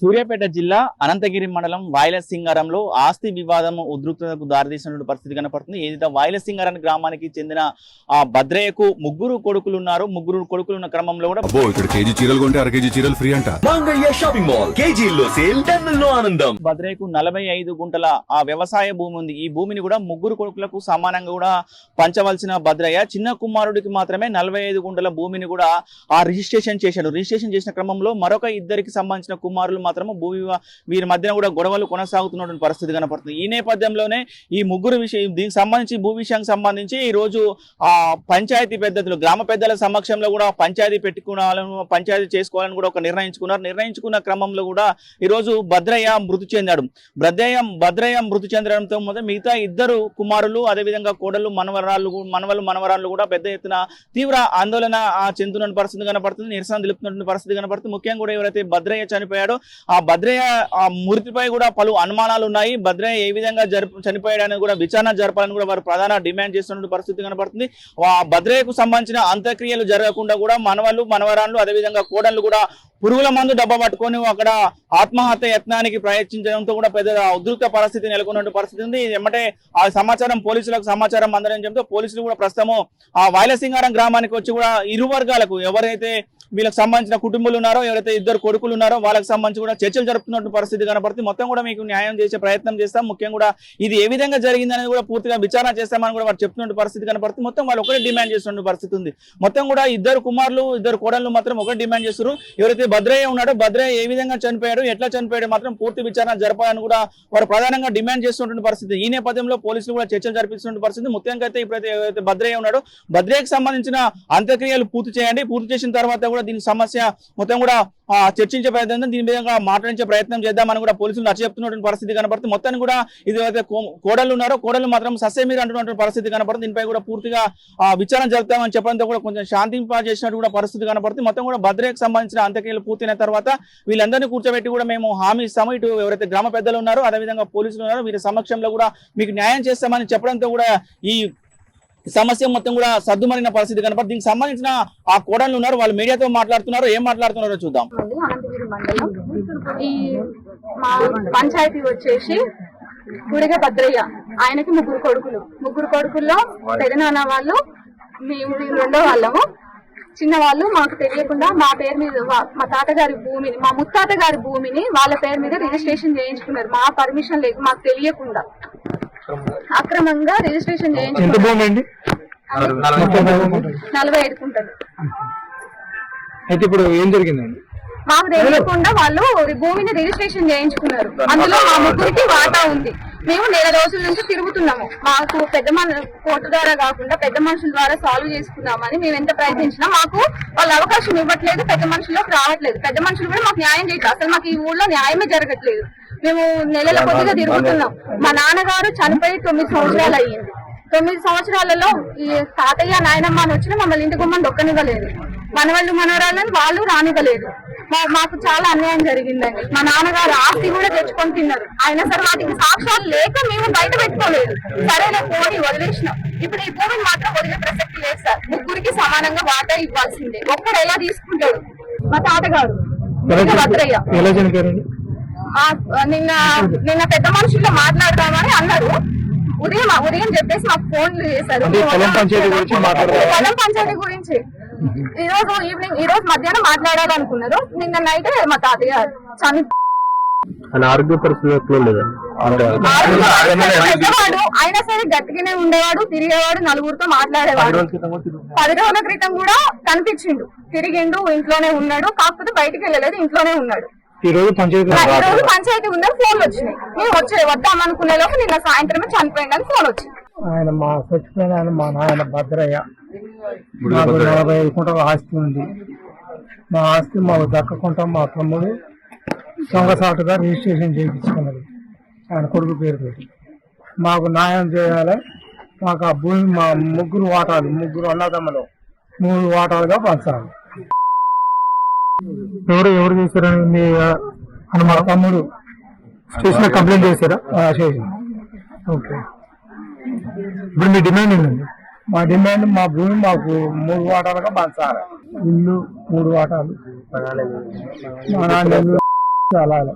సూర్యాపేట జిల్లా అనంతగిరి మండలం వాయలసింగారంలో ఆస్తి వివాదం ఉధృతకు దారితీసినటువంటి పరిస్థితి కనపడుతుంది. ఏదైతే వాయలసింగారం గ్రామానికి చెందిన భద్రయ్యకు ముగ్గురు కొడుకులు ఉన్నారు. ముగ్గురు కొడుకులు ఉన్న క్రమంలో కూడా కేజీ చీరలు కొంటే అర కేజీ చీరలు ఫ్రీ అంట. షాపింగ్ మాల్ కేజీల్లో సేల్ టన్నుల్లో ఆనందం. భద్రయ్యకు 45 గుంటల వ్యవసాయ భూమి ఉంది. ఈ భూమిని కూడా ముగ్గురు కొడుకులకు సమానంగా కూడా పంచవలసిన భద్రయ్య చిన్న కుమారుడికి మాత్రమే 45 గుంటల భూమిని కూడా రిజిస్ట్రేషన్ చేశాడు. రిజిస్ట్రేషన్ చేసిన క్రమంలో మరొక ఇద్దరికి సంబంధించిన కుమారులు మాత్రము వీరి మధ్యన కూడా గొడవలు కొనసాగుతున్నటువంటి పరిస్థితి కనపడుతుంది. ఈ నేపథ్యంలోనే ఈ ముగ్గురు విషయం దీనికి సంబంధించి భూ విషయానికి సంబంధించి ఈ రోజు పంచాయతీ పెద్దలు గ్రామ పెద్దల సమక్షంలో కూడా పంచాయతీ పెట్టుకోవాలని పంచాయతీ చేసుకోవాలని కూడా ఒక నిర్ణయించుకున్న క్రమంలో కూడా ఈ రోజు భద్రయ్య మృతి చెందాడు. భద్రయ్య మృతి చెందడంతో మిగతా ఇద్దరు కుమారులు అదేవిధంగా కోడలు మనవరాళ్ళు కూడా పెద్ద ఎత్తున తీవ్ర ఆందోళన చెందుతున్న పరిస్థితి కనపడుతుంది. నిరసన తెలుపుతున్న పరిస్థితి కనపడుతుంది. ముఖ్యంగా కూడా ఎవరైతే భద్రయ్య చనిపోయాడో ఆ భద్రయ్య మృతిపై కూడా పలు అనుమానాలు ఉన్నాయి. భద్రయ్య ఏ విధంగా చనిపోయాడని కూడా విచారణ జరపాలని కూడా వారు ప్రధాన డిమాండ్ చేస్తున్న పరిస్థితి కనపడుతుంది. భద్రయ్యకు సంబంధించిన అంత్యక్రియలు జరగకుండా కూడా మనవరాళ్ళు అదేవిధంగా కోడళ్ళు కూడా పురుగుల మందు డబ్బా పట్టుకొని అక్కడ ఆత్మహత్య యత్నానికి ప్రయత్నించడంతో కూడా పెద్ద ఉద్రిక్త పరిస్థితి నెలకొన్న పరిస్థితి ఉంది. ఏమంటే ఆ సమాచారం పోలీసులకు సమాచారం అందడంతో పోలీసులు కూడా ప్రస్తుతము ఆ వాయలసింగారం గ్రామానికి వచ్చి కూడా ఇరు వర్గాలకు ఎవరైతే వీళ్ళకి సంబంధించిన కుటుంబాలు ఉన్నారో ఎవరైతే ఇద్దరు కొడుకులు ఉన్నారో వాళ్ళకి సంబంధించి కూడా చర్చలు జరుపుతున్నట్టు పరిస్థితి కనపడుతుంది. మొత్తం కూడా మీకు న్యాయం చేసే ప్రయత్నం చేస్తాం. ముఖ్యంగా కూడా ఇది ఏ విధంగా జరిగింది అనేది కూడా పూర్తిగా విచారణ చేస్తామని కూడా వారు చెప్తున్న పరిస్థితి కనపడుతుంది. మొత్తం వాళ్ళు ఒకటే డిమాండ్ చేస్తున్న పరిస్థితి ఉంది. మొత్తం కూడా ఇద్దరు కుమారులు ఇద్దరు కోడళ్ళు మాత్రం ఒకటే డిమాండ్ చేస్తారు. ఎవరైతే భద్రయ్య ఉన్నాడో భద్రయ్య ఏ విధంగా చనిపోయాడు ఎట్లా చనిపోయాడు మాత్రం పూర్తి విచారణ జరపాలని కూడా వారు ప్రధానంగా డిమాండ్ చేస్తున్న పరిస్థితి. ఈ నేపథ్యంలో పోలీసులు కూడా చర్చలు జరిపిస్తున్న పరిస్థితి. ముఖ్యంగా అయితే ఇప్పుడైతే ఎవరైతే భద్రయ్య ఉన్నాడో భద్రయ్యకు సంబంధించిన అంత్యక్రియలు పూర్తి చేయండి. పూర్తి చేసిన తర్వాత కూడా దీని సమస్య మొత్తం కూడా చర్చించే ప్రయత్నం దీని మీద మాట్లాడించే ప్రయత్నం చేద్దామని కూడా పోలీసులు నచ్చచెప్తున్నటువంటి పరిస్థితి కనపడుతుంది. మొత్తాన్ని కూడా ఇది అయితే కోడళ్ళు ఉన్నారో కోడళ్ళు మాత్రం సస్య మీరు అంటున్నటువంటి పరిస్థితి కనపడుతుంది. దీనిపై కూడా పూర్తిగా విచారణ జరుపుతామని చెప్పడంతో కూడా కొంచెం శాంతింపజేసినట్టు కూడా పరిస్థితి కనపడుతుంది. మొత్తం కూడా భద్రయ్యకు సంబంధించిన అంత్యక్రియలు పూర్తయిన తర్వాత వీళ్ళందరినీ కూర్చోబెట్టి కూడా మేము హామీ ఇస్తాము. ఇటు ఎవరైతే గ్రామ పెద్దలు ఉన్నారో అదేవిధంగా పోలీసులు ఉన్నారో వీరి సమక్షంలో కూడా మీకు న్యాయం చేస్తామని చెప్పడంతో కూడా ఈ సమస్య మొత్తం కూడా సర్దుమరిన పరిస్థితి కనపడుతుంది. దీనికి సంబంధించిన ఆ కోడళ్ళు ఉన్నారు, వాళ్ళు మీడియాతో మాట్లాడుతున్నారు. ఏం మాట్లాడుతున్నారో చూద్దాం. అనంతగిరి మండలం ఈ మా పంచాయతీ వచ్చేసి గుడిగ భద్రయ్య, ఆయనకి ముగ్గురు కొడుకుల్లో పెదనాన్న వాళ్ళు మేము రెండో వాళ్ళము. చిన్న వాళ్ళు మాకు తెలియకుండా మా పేరు మీద మా తాతగారి భూమిని మా ముత్తాత గారి భూమిని వాళ్ళ పేరు మీద రిజిస్ట్రేషన్ చేయించుకున్నారు. మా పర్మిషన్ లేక మాకు తెలియకుండా అక్రమంగా రిజిస్ట్రేషన్ చేయించుకున్నారు. 45 గుంటలు. అయితే ఇప్పుడు ఏం జరిగిందండి? మాకు తెలియకుండా వాళ్ళు భూమిని రిజిస్ట్రేషన్ చేయించుకున్నారు. అందులో మా ముగ్గురికి వాటా ఉంది. మేము నెల రోజుల నుంచి తిరుగుతున్నాము. మాకు కోర్టు ద్వారా కాకుండా పెద్ద మనుషుల ద్వారా సాల్వ్ చేసుకుందామని మేము ఎంత ప్రయత్నించినా మాకు వాళ్ళు అవకాశం ఇవ్వట్లేదు. పెద్ద మనుషుల్లోకి రావట్లేదు. పెద్ద మనుషులు కూడా మాకు న్యాయం చేయట్లేదు. అసలు మాకు ఈ ఊళ్ళో న్యాయమే జరగట్లేదు. మేము నెలల కొద్దిగా తిరుగుతున్నాం. మా నాన్నగారు చనిపోయి 9 సంవత్సరాలు అయ్యింది. 9 సంవత్సరాలలో ఈ తాతయ్య నాయనమ్మ అని వచ్చినా మమ్మల్ని ఇంటి గుమ్మని దొక్కనివ్వలేదు. మనవరాళ్ళని వాళ్ళు రానివ్వలేదు. మాకు చాలా అన్యాయం జరిగిందండి. మా నాన్నగారు ఆస్తి కూడా తెచ్చుకొని తిన్నారు. అయినా సరే వాటికి సాక్ష్యాలు లేక మేము బయట పెట్టుకోలేదు. సరేనా పోనీ వదిలేసినాం. ఇప్పుడు ఈ భూమిని మాత్రం వదిలే ప్రసక్తి లేదు సార్. ముగ్గురికి సమానంగా వాటా ఇవ్వాల్సిందే. ఒక్కడు ఎలా తీసుకుంటాడు? మా తాతగారు భద్రయ్య నిన్న పెద్ద మనుషుల్లో మాట్లాడదామని అన్నారు. ఉదయం చెప్పేసి మాకు ఫోన్లు చేశారు పొలం పంచాయతీ గురించి. ఈ రోజు మధ్యాహ్నం మాట్లాడాలనుకున్నారు. నిన్న నైట్ మా తాతయ్య ఆరోగ్య పరిస్థితి పెద్దవాడు అయినా సరే గట్టిగానే ఉండేవాడు, తిరిగేవాడు, నలుగురితో మాట్లాడేవాడు. 10 రోజుల క్రితం కూడా కనిపించిండు, తిరిగిండు, ఇంట్లోనే ఉన్నాడు. కాకపోతే బయటికి వెళ్ళలేదు, ఇంట్లోనే ఉన్నాడు. ఈ రోజు పంచాయతీ ఉందని ఫోన్లు వచ్చినాయి. మేము వద్దామనుకునే లోపు నిన్న సాయంత్రమే చనిపోయిందని ఫోన్ వచ్చింది. ఆయన మా చచ్చిపోయిన ఆయన మా నాయన భద్రయ్య. మాకు 45 గుంటల ఆస్తి ఉంది. మా ఆస్తి మాకు దక్కకుండా మా తమ్ముడు దొంగసాటుగా రిజిస్ట్రేషన్ చేయించుకున్నది ఆయన కొడుకు పేరు పెట్టి. మాకు న్యాయం చేయాలి. మాకు ఆ భూమి మా ముగ్గురు అన్నదమ్ములు 3 వాటాలుగా పంచాలి. ఎవరు చేశారని మీ అని మా తమ్ముడు స్టేషన్ కంప్లైంట్ చేశారా? చేసింది. ఓకే, ఇప్పుడు మీ డిమాండ్ ఏంటండి? మా డిమాండ్ మా భూమి మాకు 3 వాటాలుగా పంచాలి. ఇల్లు 3 వాటాలు, మా నాన్న అలాగే